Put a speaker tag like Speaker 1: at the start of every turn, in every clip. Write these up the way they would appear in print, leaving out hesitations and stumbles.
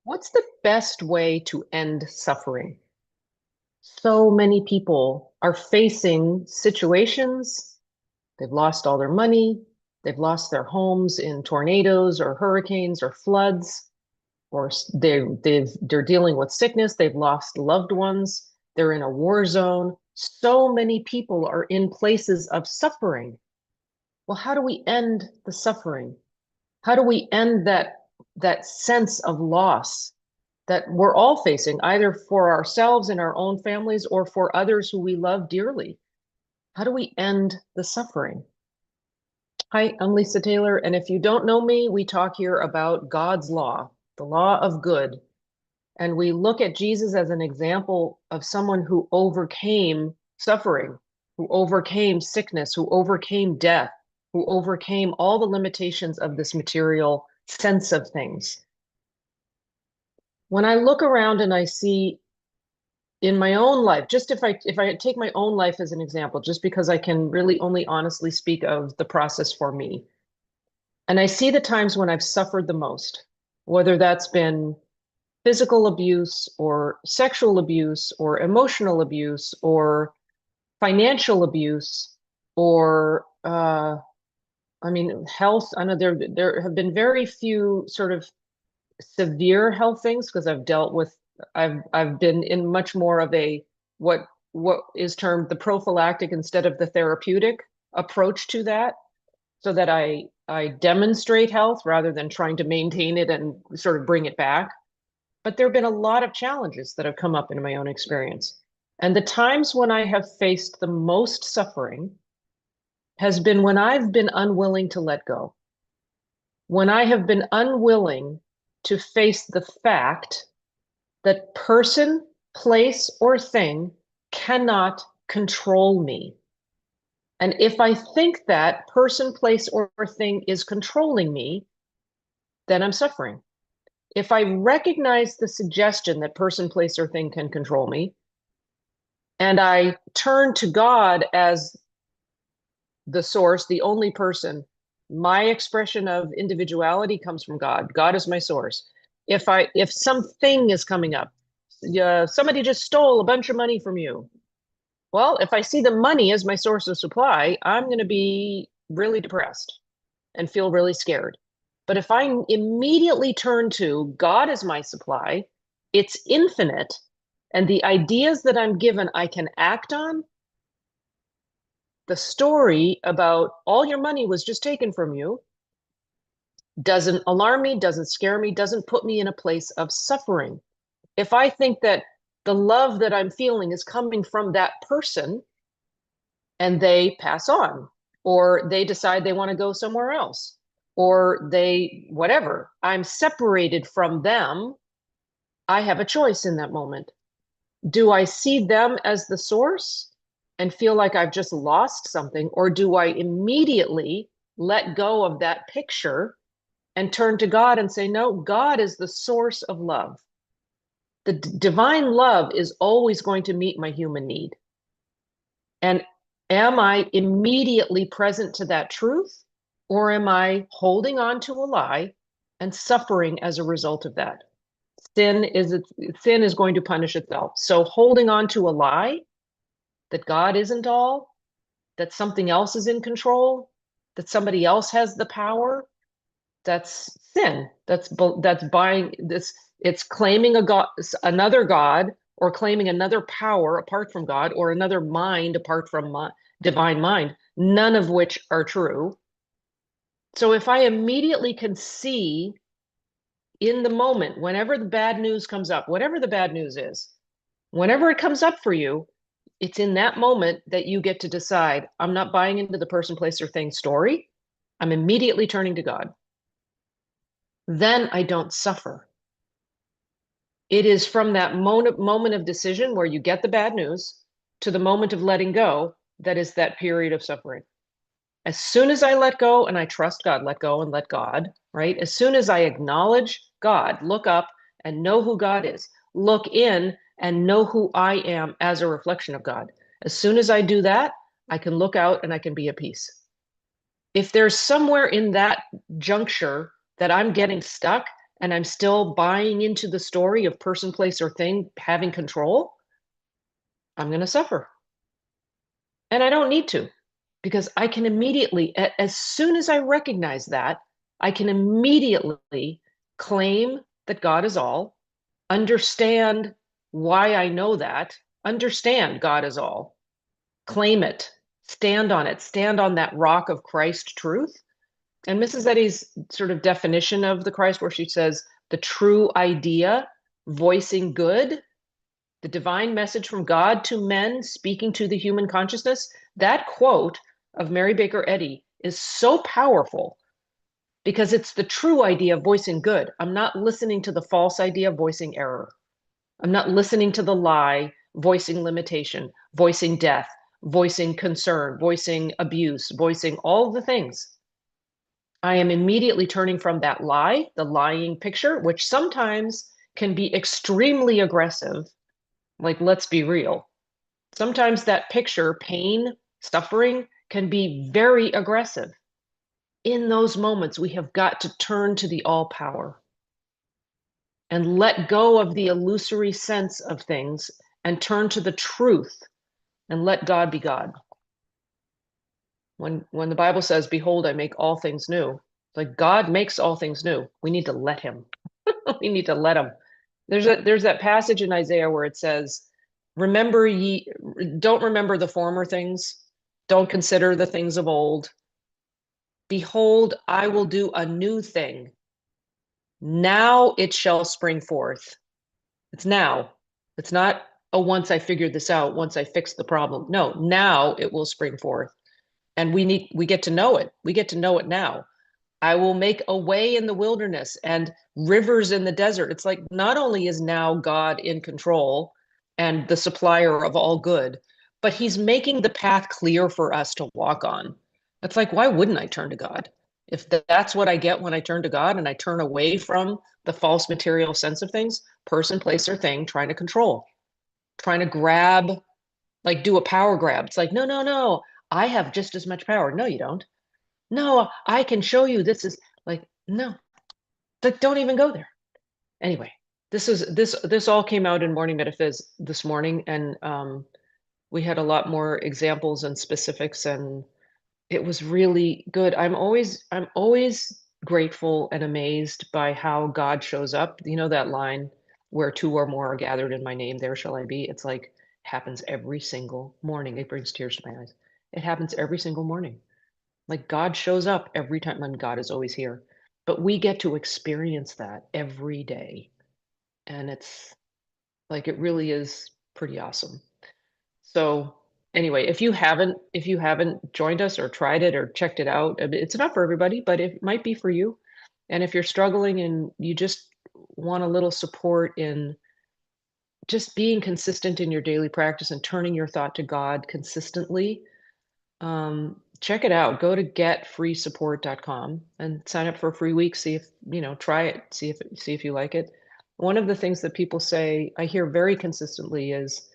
Speaker 1: What's the best way to end suffering? So many people are facing situations. They've lost all their money. They've lost their homes in tornadoes or hurricanes or floods, or they're dealing with sickness. They've lost loved ones. They're in a war zone. So many people are in places of suffering. Well, how do we end the suffering? How do we end that sense of loss that we're all facing, either for ourselves and our own families or for others who we love dearly? How do we end the suffering? Hi, I'm Lisa Taylor, and if you don't know me, we talk here about God's law, the law of good. And we look at Jesus as an example of someone who overcame suffering, who overcame sickness, who overcame death, who overcame all the limitations of this material sense of things. When I look around and I see in my own life, just if I take my own life as an example, just because I can really only honestly speak of the process for me, and I see the times when I've suffered the most, whether that's been physical abuse or sexual abuse or emotional abuse or financial abuse or I mean health. I know there have been very few sort of severe health things because I've been in much more of a what is termed the prophylactic instead of the therapeutic approach to that, so that I demonstrate health rather than trying to maintain it and sort of bring it back. But there have been a lot of challenges that have come up in my own experience. And the times when I have faced the most suffering has been when I've been unwilling to let go, when I have been unwilling to face the fact that person, place, or thing cannot control me. And if I think that person, place, or thing is controlling me, then I'm suffering. If I recognize the suggestion that person, place, or thing can control me, and I turn to God as the source, the only person, my expression of individuality comes from God. God is my source. If something is coming up, somebody just stole a bunch of money from you. Well, if I see the money as my source of supply, I'm going to be really depressed and feel really scared. But if I immediately turn to God as my supply, it's infinite, and the ideas that I'm given I can act on. The story about all your money was just taken from you doesn't alarm me, doesn't scare me, doesn't put me in a place of suffering. If I think that the love that I'm feeling is coming from that person and they pass on, or they decide they want to go somewhere else, or whatever, I'm separated from them, I have a choice in that moment. Do I see them as the source and feel like I've just lost something, or do I immediately let go of that picture and turn to God and say, no, God is the source of love. The divine love is always going to meet my human need. And am I immediately present to that truth, or am I holding on to a lie and suffering as a result of that? Sin is going to punish itself. So holding on to a lie that God isn't all, that something else is in control, that somebody else has the power, that's sin. That's buying this. It's claiming a god, another god, or claiming another power apart from God, or another mind apart from divine mind, none of which are true. So if I immediately can see in the moment, whenever the bad news comes up, whatever the bad news is, whenever it comes up for you, it's in that moment that you get to decide, I'm not buying into the person, place, or thing story. I'm immediately turning to God. Then I don't suffer. It is from that moment of decision where you get the bad news to the moment of letting go that is that period of suffering. As soon as I let go and I trust God, let go and let God, right? As soon as I acknowledge God, look up and know who God is, look in and know who I am as a reflection of God. As soon as I do that, I can look out and I can be at peace. If there's somewhere in that juncture that I'm getting stuck, and I'm still buying into the story of person, place, or thing having control, I'm going to suffer. And I don't need to, because I can immediately, as soon as I recognize that, I can immediately claim that God is all, understand why I know that, understand God is all, claim it, stand on that rock of Christ truth. And Mrs. Eddy's sort of definition of the Christ, where she says, the true idea, voicing good, the divine message from God to men, speaking to the human consciousness, that quote of Mary Baker Eddy is so powerful because it's the true idea of voicing good. I'm not listening to the false idea of voicing error. I'm not listening to the lie, voicing limitation, voicing death, voicing concern, voicing abuse, voicing all the things. I am immediately turning from that lie, the lying picture, which sometimes can be extremely aggressive. Like, let's be real. Sometimes that picture, pain, suffering, can be very aggressive. In those moments, we have got to turn to the all power and let go of the illusory sense of things and turn to the truth and let God be God. When the Bible says, behold, I make all things new, like God makes all things new. We need to let him. We need to let him. There's that passage in Isaiah where it says, remember ye, don't remember the former things, don't consider the things of old. Behold, I will do a new thing. Now it shall spring forth. It's now. It's not, oh, once I figured this out, once I fix the problem. No, now it will spring forth. And we get to know it. We get to know it now. I will make a way in the wilderness and rivers in the desert. It's like not only is now God in control and the supplier of all good, but he's making the path clear for us to walk on. It's like, why wouldn't I turn to God? If that's what I get when I turn to God and I turn away from the false material sense of things, person, place, or thing, trying to control, trying to grab, like do a power grab. It's like, no, no, no, I have just as much power. No, you don't. No, I can show you this is like, no, like don't even go there. Anyway, this all came out in Morning Metaphys this morning, and we had a lot more examples and specifics, and it was really good. I'm always grateful and amazed by how God shows up. You know that line, where two or more are gathered in my name, there shall I be. It's like happens every single morning. It brings tears to my eyes. It happens every single morning. Like God shows up every time, and God is always here. But we get to experience that every day. And it's like it really is pretty awesome. So anyway, if you haven't joined us or tried it or checked it out, it's not for everybody, but it might be for you. And if you're struggling and you just want a little support in just being consistent in your daily practice and turning your thought to God consistently, check it out. Go to getfreesupport.com and sign up for a free week. See if, try it, see if you like it. One of the things that people say, I hear very consistently, is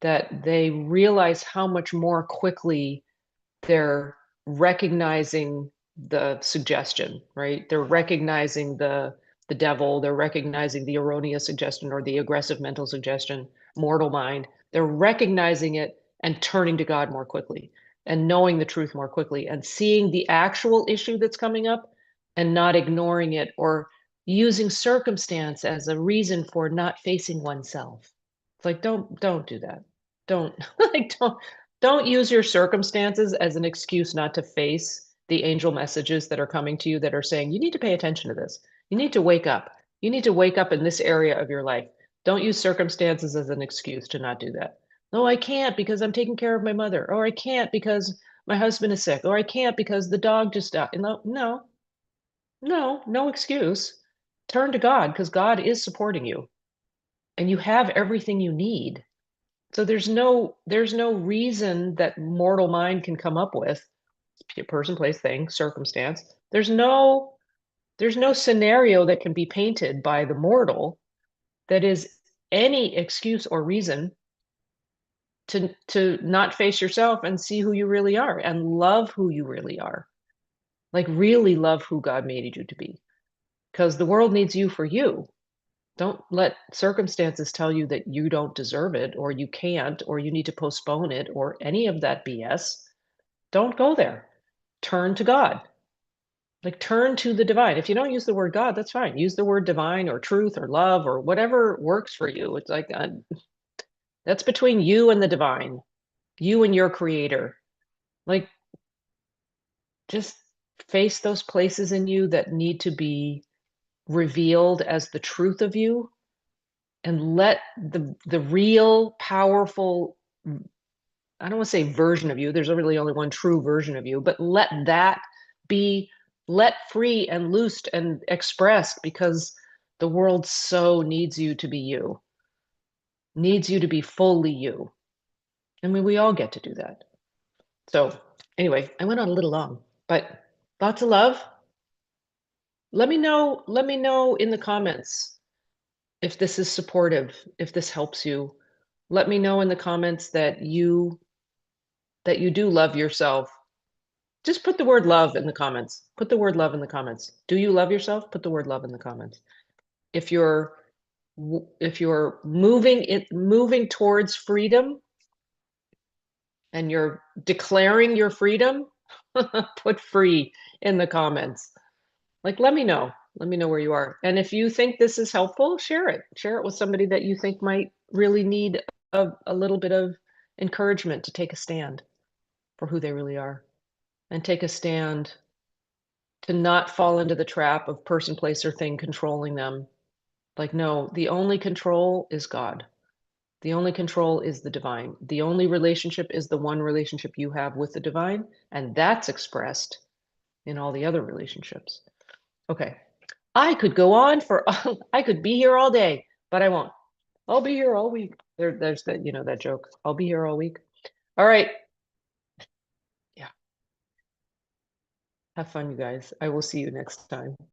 Speaker 1: that they realize how much more quickly they're recognizing the suggestion, right? They're recognizing the devil, they're recognizing the erroneous suggestion or the aggressive mental suggestion, mortal mind. They're recognizing it and turning to God more quickly and knowing the truth more quickly and seeing the actual issue that's coming up and not ignoring it or using circumstance as a reason for not facing oneself. It's like don't do that. Don't like don't use your circumstances as an excuse not to face the angel messages that are coming to you that are saying, you need to pay attention to this. You need to wake up. You need to wake up in this area of your life. Don't use circumstances as an excuse to not do that. No, I can't because I'm taking care of my mother, or I can't because my husband is sick, or I can't because the dog just died. No, no, no, no excuse. Turn to God because God is supporting you and you have everything you need. So there's no reason that mortal mind can come up with, person, place, thing, circumstance. There's no scenario that can be painted by the mortal that is any excuse or reason to not face yourself and see who you really are and love who you really are. Like really love who God made you to be. because the world needs you for you. Don't let circumstances tell you that you don't deserve it or you can't or you need to postpone it or any of that BS. Don't go there. Turn to God. Like, turn to the divine. If you don't use the word God, that's fine. Use the word divine or truth or love or whatever works for you. It's like, that's between you and the divine, you and your creator. Like, just face those places in you that need to be revealed as the truth of you, and let the real powerful, I don't want to say version of you, there's really only one true version of you, but let that be let free and loosed and expressed, because the world so needs you to be you, needs you to be fully you. I mean, we all get to do that. So anyway, I went on a little long, but lots of love. Let me know in the comments if this is supportive, if this helps you. Let me know in the comments that you do love yourself. Just put the word love in the comments. Put the word love in the comments. Do you love yourself? Put the word love in the comments. If you're if you're moving towards freedom and you're declaring your freedom, put free in the comments. Like, let me know. Let me know where you are. And if you think this is helpful, share it. Share it with somebody that you think might really need a little bit of encouragement to take a stand for who they really are, and take a stand to not fall into the trap of person, place, or thing controlling them. Like, no, the only control is God. The only control is the divine. The only relationship is the one relationship you have with the divine, and that's expressed in all the other relationships. Okay. I could go on for I could be here all day, but I won't. I'll be here all week. There's that, that joke. I'll be here all week. All right. Yeah. Have fun, you guys. I will see you next time.